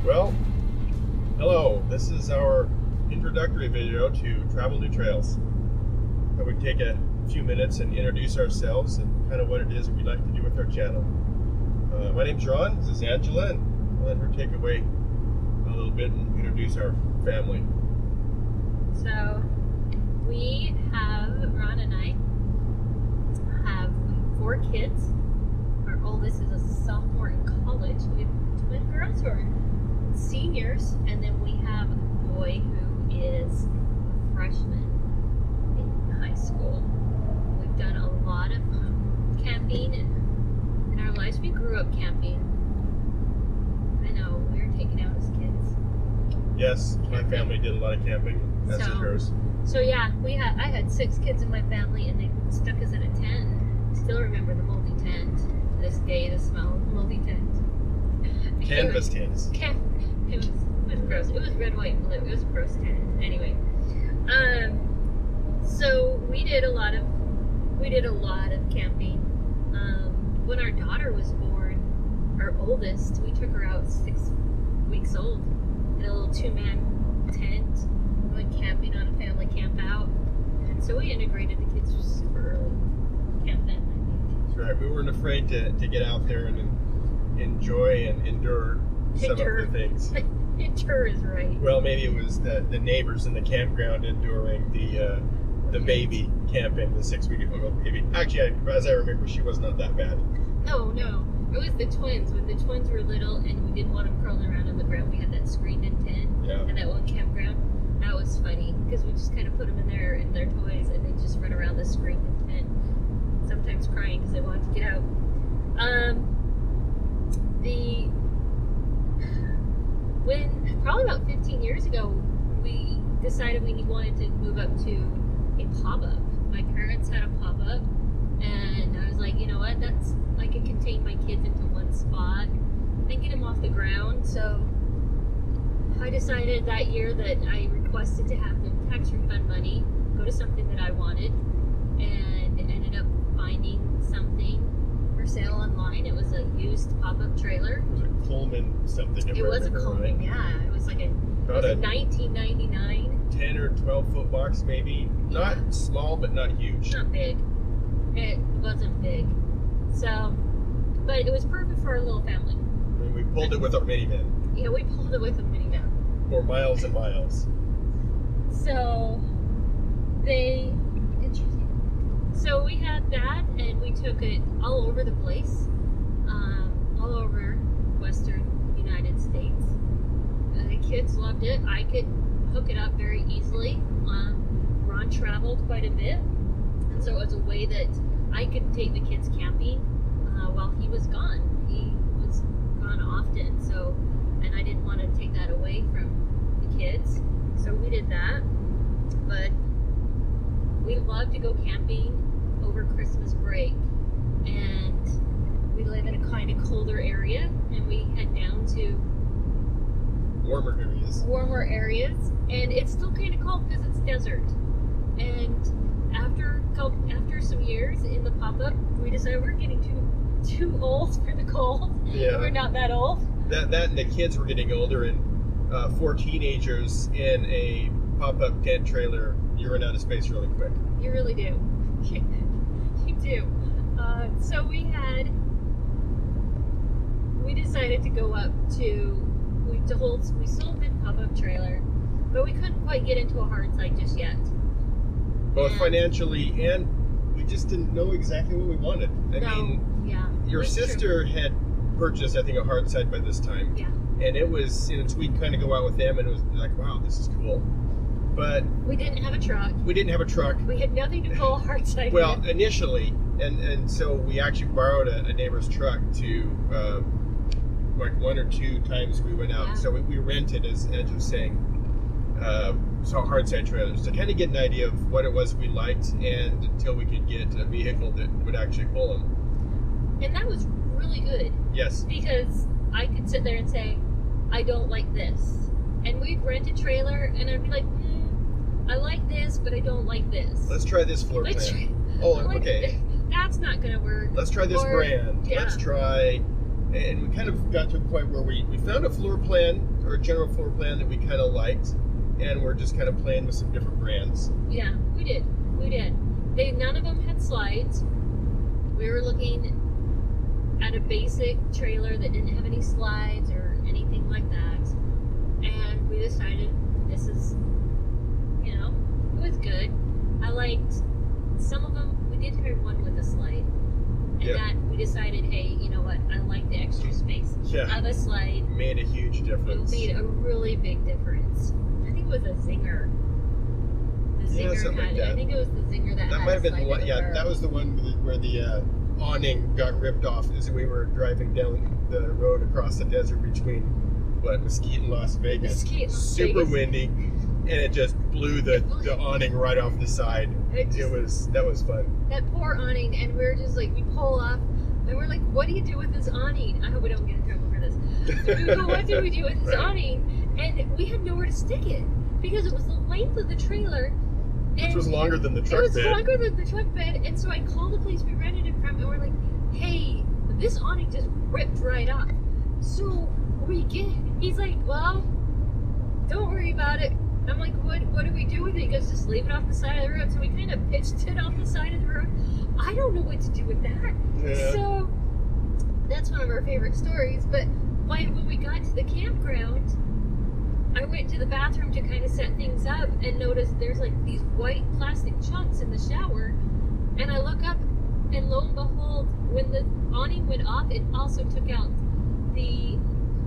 Well, hello. This is our introductory video to Travel New Trails. I would take a few minutes and introduce ourselves and kind of what it is we'd like to do with our channel. My name's Ron. This is Angela, and I'll let her take away a little bit and introduce our family. So, Ron and I have 4 kids. Our oldest is a sophomore in college. We have twin girls who are seniors, and then we have a boy who is a freshman in high school. We've done a lot of camping in our lives. We grew up camping. I know, we were taken out as kids. Yes, my family did a lot of camping, as did hers. So yeah, I had 6 kids in my family, and they stuck us in a tent. Still remember the moldy tent. To this day, the smell of the moldy tent. Canvas tents. It was gross. It was red, white, and blue. It was a gross tent. Anyway, so we did a lot of camping. When our daughter was born, our oldest, we took her out 6 weeks old in a little 2-man tent. We went camping on a family camp out, and so we integrated the kids super early. Camp then, I think. That's right. We weren't afraid to get out there and enjoy and endure some of the things. Endure is right. Well, maybe it was the neighbors in the campground enduring the baby camping, the 6-week-old baby. Actually, as I remember, she was not that bad. No. It was the twins. When the twins were little and we didn't want them crawling around on the ground, we had that screened-in tent and that one campground. That was funny because we just kind of put them in their toys and they just run around the screened-in tent, sometimes crying because they wanted to get out. Probably about 15 years ago, we decided we wanted to move up to a pop-up. My parents had a pop-up, and I was like, you know what, I can contain my kids into one spot and get them off the ground. So I decided that year that I requested to have the tax refund money go to something that I wanted, and ended up finding something for sale online. It was a used pop-up trailer. It was a Coleman something. It was a Coleman, right? Yeah. It was like a 1999. 10 or 12 foot box, maybe. Yeah. Not small, but not huge. Not big. It wasn't big. So, but it was perfect for our little family. And we pulled it with our minivan. Yeah, we pulled it with a minivan. For miles and miles. So, interesting. So we had that, and we took it all over the place, all over Western United States. The kids loved it. I could hook it up very easily. Ron traveled quite a bit, and so it was a way that I could take the kids camping while he was gone. He was gone often, so, and I didn't want to take that away from the kids, so we did that. But we love to go camping over Christmas break, and we live in a kind of colder area, and we head down to warmer areas, and it's still kind of cold because it's desert. And after some years in the pop-up, we decided we're getting too old for the cold. Yeah, we're not that old. That and the kids were getting older, and 4 teenagers in a pop-up tent trailer, you run out of space really quick. You really do. You do. So we decided to go up to. We sold the pop-up trailer, but we couldn't quite get into a hard side just yet. Both financially, and we just didn't know exactly what we wanted. I mean, your sister had purchased, I think, a hard side by this time. Yeah. And it was, so we'd kind of go out with them, and it was like, wow, this is cool. But we didn't have a truck. We had nothing to pull a hard side Well, with. Initially, and so we actually borrowed a neighbor's truck to, like 1 or 2 times we went out. Yeah. So we rented, as Edge was saying, so hard side trailers to kind of get an idea of what it was we liked, and until we could get a vehicle that would actually pull them. And that was really good. Yes. Because I could sit there and say, I don't like this. And we'd rent a trailer, and I'd be like, I like this, but I don't like this. Let's try this floor plan. Okay. That's not going to work. Let's try this brand. Yeah. Let's try and we kind of got to a point where we found a floor plan, or a general floor plan, that we kind of liked, and we're just kind of playing with some different brands. Yeah, we did. None of them had slides. We were looking at a basic trailer that didn't have any slides or anything like that, and we decided this is, it was good. I liked some of them. We did try one with a slide, and that we decided, hey, you know what? I like the extra space of a slide. It made a huge difference. It made a really big difference. I think it was a Zinger. The Zinger something had like that. I think it was the Zinger that That had might have a been the slide one. in the Yeah, car. that was the one where the awning got ripped off as we were driving down the road across the desert between Mesquite and Las Vegas. Super windy, and it just blew the awning right off the side. That was fun. That poor awning, and we were just like, we pull off, and we're like, what do you do with this awning? I hope we don't get in trouble for this. We go, what do we do with this awning? And we had nowhere to stick it because it was the length of the trailer. Which was longer than the truck bed. It was longer than the truck bed, and so I called the place we rented it from, and we're like, hey, this awning just ripped right off. So he's like, well, don't worry about it. I'm like, what do we do with it? He goes, just leave it off the side of the road. So we kind of pitched it off the side of the road. I don't know what to do with that. Yeah. So that's one of our favorite stories. But when we got to the campground, I went to the bathroom to kind of set things up and noticed there's like these white plastic chunks in the shower. And I look up, and lo and behold, when the awning went off, it also took out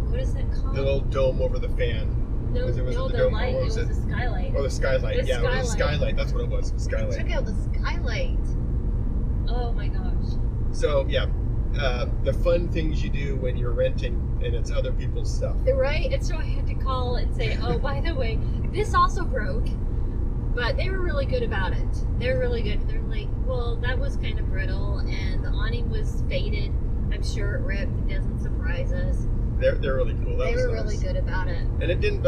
what is that called? The little dome over the fan. No, the dome, light. It was the skylight. Oh, the skylight. It was the skylight. That's what it was. Skylight. Check out the skylight. Oh my gosh. So yeah, the fun things you do when you're renting and it's other people's stuff. Right? And so I had to call and say, oh, by the way, this also broke. But they were really good about it. They're really good. They're like, well, that was kind of brittle, and the awning was faded. I'm sure it ripped. It doesn't surprise us. They're really cool. They were really good about it. And it didn't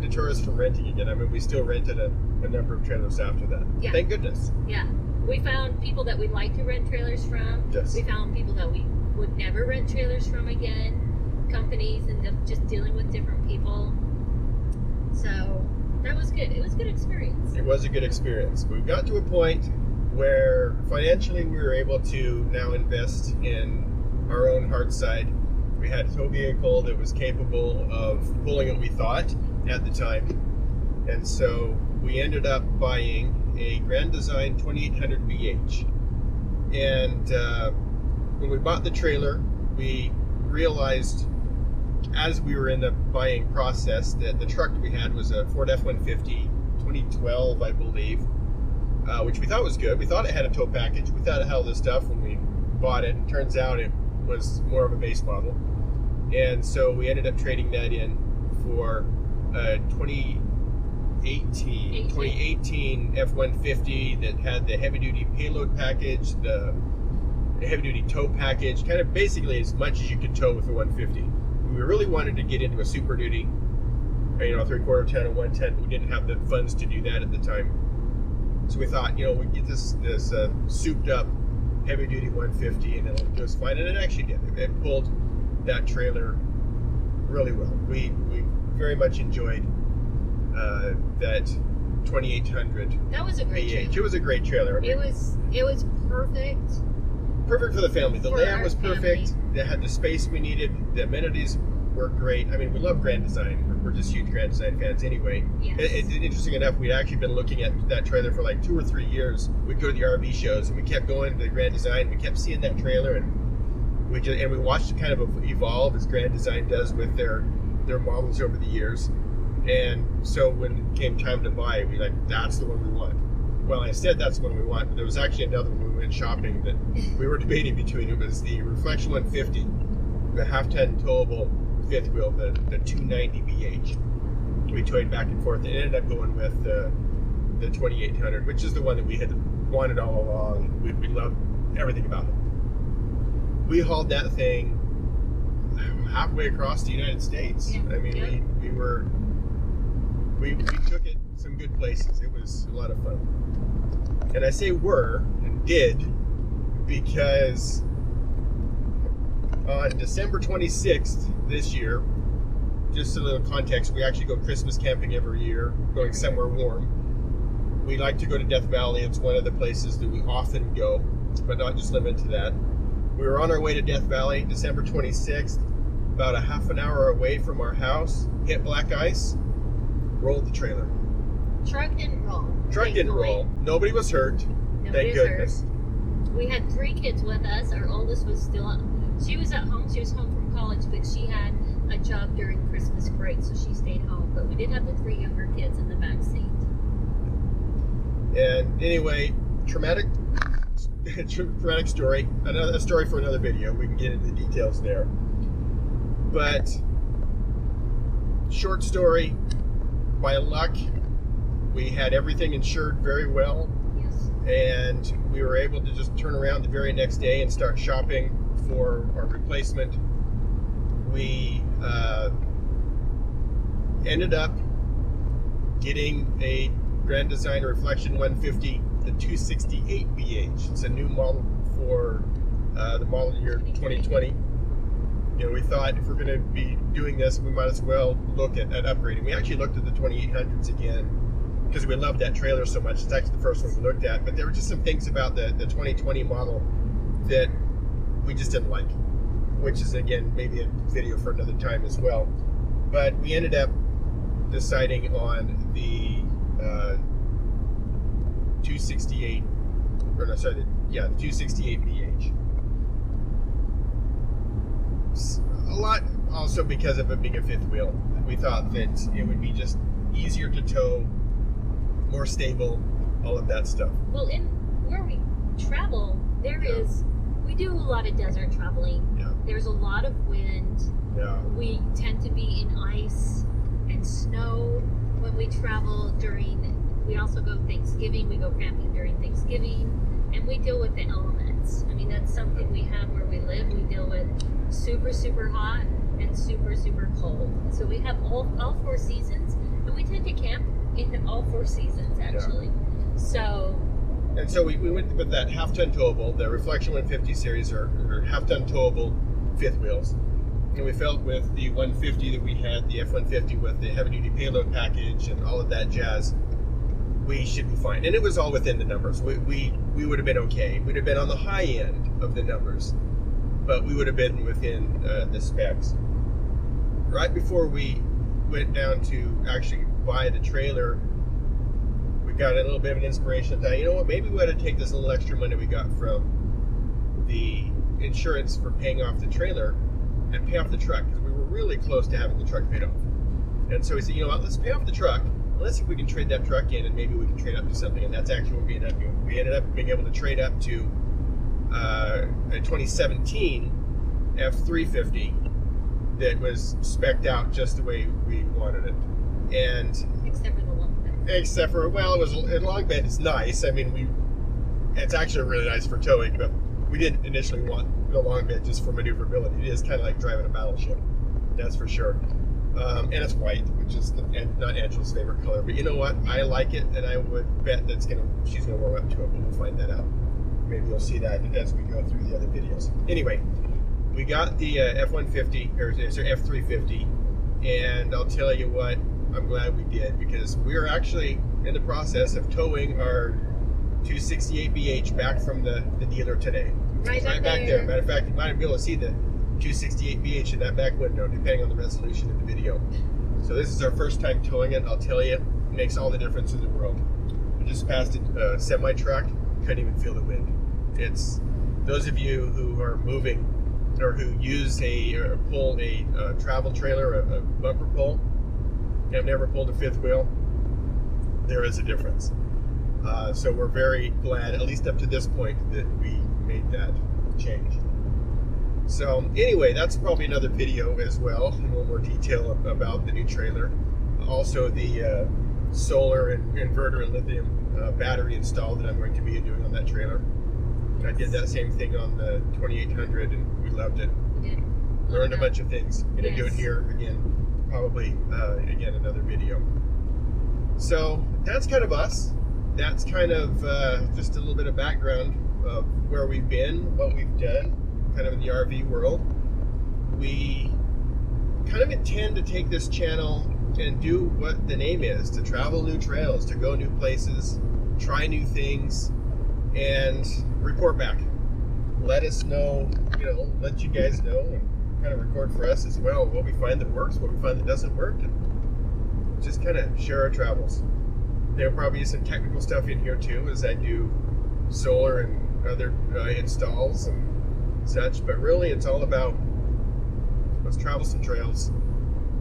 deter us from renting again. I mean, we still rented a number of trailers after that. Yeah. Thank goodness. Yeah. We found people that we'd like to rent trailers from. Yes. We found people that we would never rent trailers from again. Companies and just dealing with different people. So that was good. It was a good experience. It was a good experience. We got to a point where financially we were able to now invest in our own hard side. We had a tow vehicle that was capable of pulling what we thought at the time. And so we ended up buying a Grand Design 2800 BH. And when we bought the trailer, we realized as we were in the buying process that the truck that we had was a Ford F-150 2012, I believe, which we thought was good. We thought it had a tow package. We thought it had all this stuff when we bought it. And it turns out it was more of a base model. And so we ended up trading that in for a 2018 F-150 that had the heavy-duty payload package, the heavy-duty tow package, kind of basically as much as you could tow with the 150. We really wanted to get into a Super Duty, 3/4 ton and 110, but we didn't have the funds to do that at the time. So we thought, we'd get this souped-up heavy-duty 150 and it'll do us fine, and it actually did. It pulled that trailer really well. We very much enjoyed that 2800. That was a great BH. trailer. It was a great trailer. I mean, It was perfect. Perfect for the family. The For layout our was perfect. family. It had the space we needed. The amenities were great. I mean, we love Grand Design. We're just huge Grand Design fans anyway. Yes. Interesting enough, we'd actually been looking at that trailer for like 2 or 3 years. We'd go to the RV shows and we kept going to the Grand Design. We kept seeing that trailer and we watched it kind of evolve as Grand Design does with their models over the years. And so when it came time to buy, we that's the one we want. Well, I said that's the one we want, but there was actually another one we went shopping that we were debating between. It was the Reflection 150, the half-ton towable fifth wheel, the 290 BH. We toyed back and forth and ended up going with the 2800, which is the one that we had wanted all along. We loved everything about it. We hauled that thing halfway across the United States. Yeah. I mean, we took it some good places. It was a lot of fun. And I say were and did because On December 26th this year, just a little context, we actually go Christmas camping every year, going somewhere warm. We like to go to Death Valley. It's one of the places that we often go, but not just limited to that. We were on our way to Death Valley, December 26th, about a half an hour away from our house, hit black ice, rolled the trailer. Truck didn't roll. Truck didn't roll. Nobody was hurt. Thank goodness. We had 3 kids with us. Our oldest was still, she was at home. She was home from college, but she had a job during Christmas break, so she stayed home. But we did have the 3 younger kids in the back seat. And anyway, traumatic story. A story for another video. We can get into the details there. But short story, by luck, we had everything insured very well. Yes. And we were able to just turn around the very next day and start shopping for our replacement. We ended up getting a Grand Design Reflection 150, the 268 BH. It's a new model for the model year 2020. You know, we thought if we're going to be doing this, we might as well look at upgrading. We actually looked at the 2800s again because we loved that trailer so much. It's actually the first one we looked at, but there were just some things about the 2020 model that we just didn't like, which is, again, maybe a video for another time as well. But we ended up deciding on the 268, or no, sorry, the 268 BH. A lot also because of it being a 5th wheel. We thought that it would be just easier to tow, more stable, all of that stuff. Well, in where we travel, we do a lot of desert traveling. Yeah. There's a lot of wind. Yeah. We tend to be in ice and snow when we travel we also go Thanksgiving, we go camping during Thanksgiving, and we deal with the elements. I mean, that's something we have where we live. We deal with super, super hot and super, super cold. So we have all 4 seasons, and we tend to camp in all 4 seasons, actually. Yeah. So we went with that half-ton towable, the Reflection 150 series, or half-ton towable 5th wheels. And we felt with the 150 that we had, the F-150 with the heavy-duty payload package and all of that jazz, we should be fine. And it was all within the numbers. We would have been okay. We'd have been on the high end of the numbers, but we would have been within the specs. Right before we went down to actually buy the trailer, we got a little bit of an inspiration that, you know what, maybe we ought to take this little extra money we got from the insurance for paying off the trailer and pay off the truck, because we were really close to having the truck paid off. And so we said, you know what, let's pay off the truck. Let's see if we can trade that truck in, and maybe we can trade up to something. And that's actually what we ended up doing. We ended up being able to trade up to a 2017 F350 that was spec'd out just the way we wanted it. And except for the long bed. Well, it was a long bed. It's nice. I mean, it's actually really nice for towing, but we didn't initially want the long bed just for maneuverability. It is kind of like driving a battleship, that's for sure. And it's white, which is not Angela's favorite color. But you know what? I like it, and I would bet she's gonna warm up to it. But we'll find that out. Maybe you'll see that as we go through the other videos. Anyway, we got the F-150, or F-350, and I'll tell you what, I'm glad we did, because we're actually in the process of towing our 268 BH back from the dealer today. Right back there. Matter of fact, you might be able to see the 268 BH in that back window, depending on the resolution of the video. So this is our first time towing it. I'll tell you, it makes all the difference in the world. We just passed a semi-truck, couldn't even feel the wind. It's those of you who are moving or who use or pull a travel trailer, a bumper pull, and have never pulled a 5th wheel, there is a difference. So we're very glad, at least up to this point, that we made that change. So anyway, that's probably another video as well, in a little more detail about the new trailer. Also the solar and inverter and lithium battery install that I'm going to be doing on that trailer. I did that same thing on the 2800 and we loved it. We did. Learned a bunch of things. Gonna do it Yes. here again, probably again another video. So that's kind of us. That's kind of just a little bit of background of where we've been, what we've done, kind of in the RV world. we kind of intend to take this channel and do what the name is, to travel new trails, to go new places, try new things, and report back. Let us know, let you guys know, and kind of record for us as well what we find that works, what we find that doesn't work, and just kind of share our travels. There'll probably be some technical stuff in here too, as I do solar and other installs and such, but really it's all about, let's travel some trails.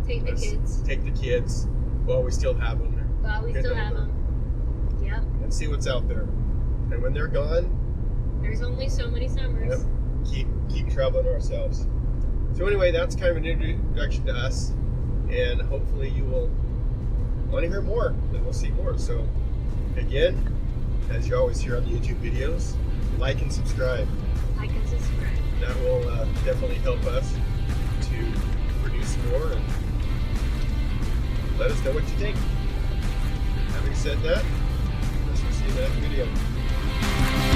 Take the kids while we still have them. While we still have them. Yep. And see what's out there. And when they're gone, there's only so many summers. Yep, keep traveling ourselves. So anyway, that's kind of an introduction to us, and hopefully you will want to hear more, and we'll see more. So again, as you always hear on the YouTube videos, like and subscribe. Like and subscribe. That will definitely help us to produce more, and let us know what you think. Having said that, let's see you in the next video.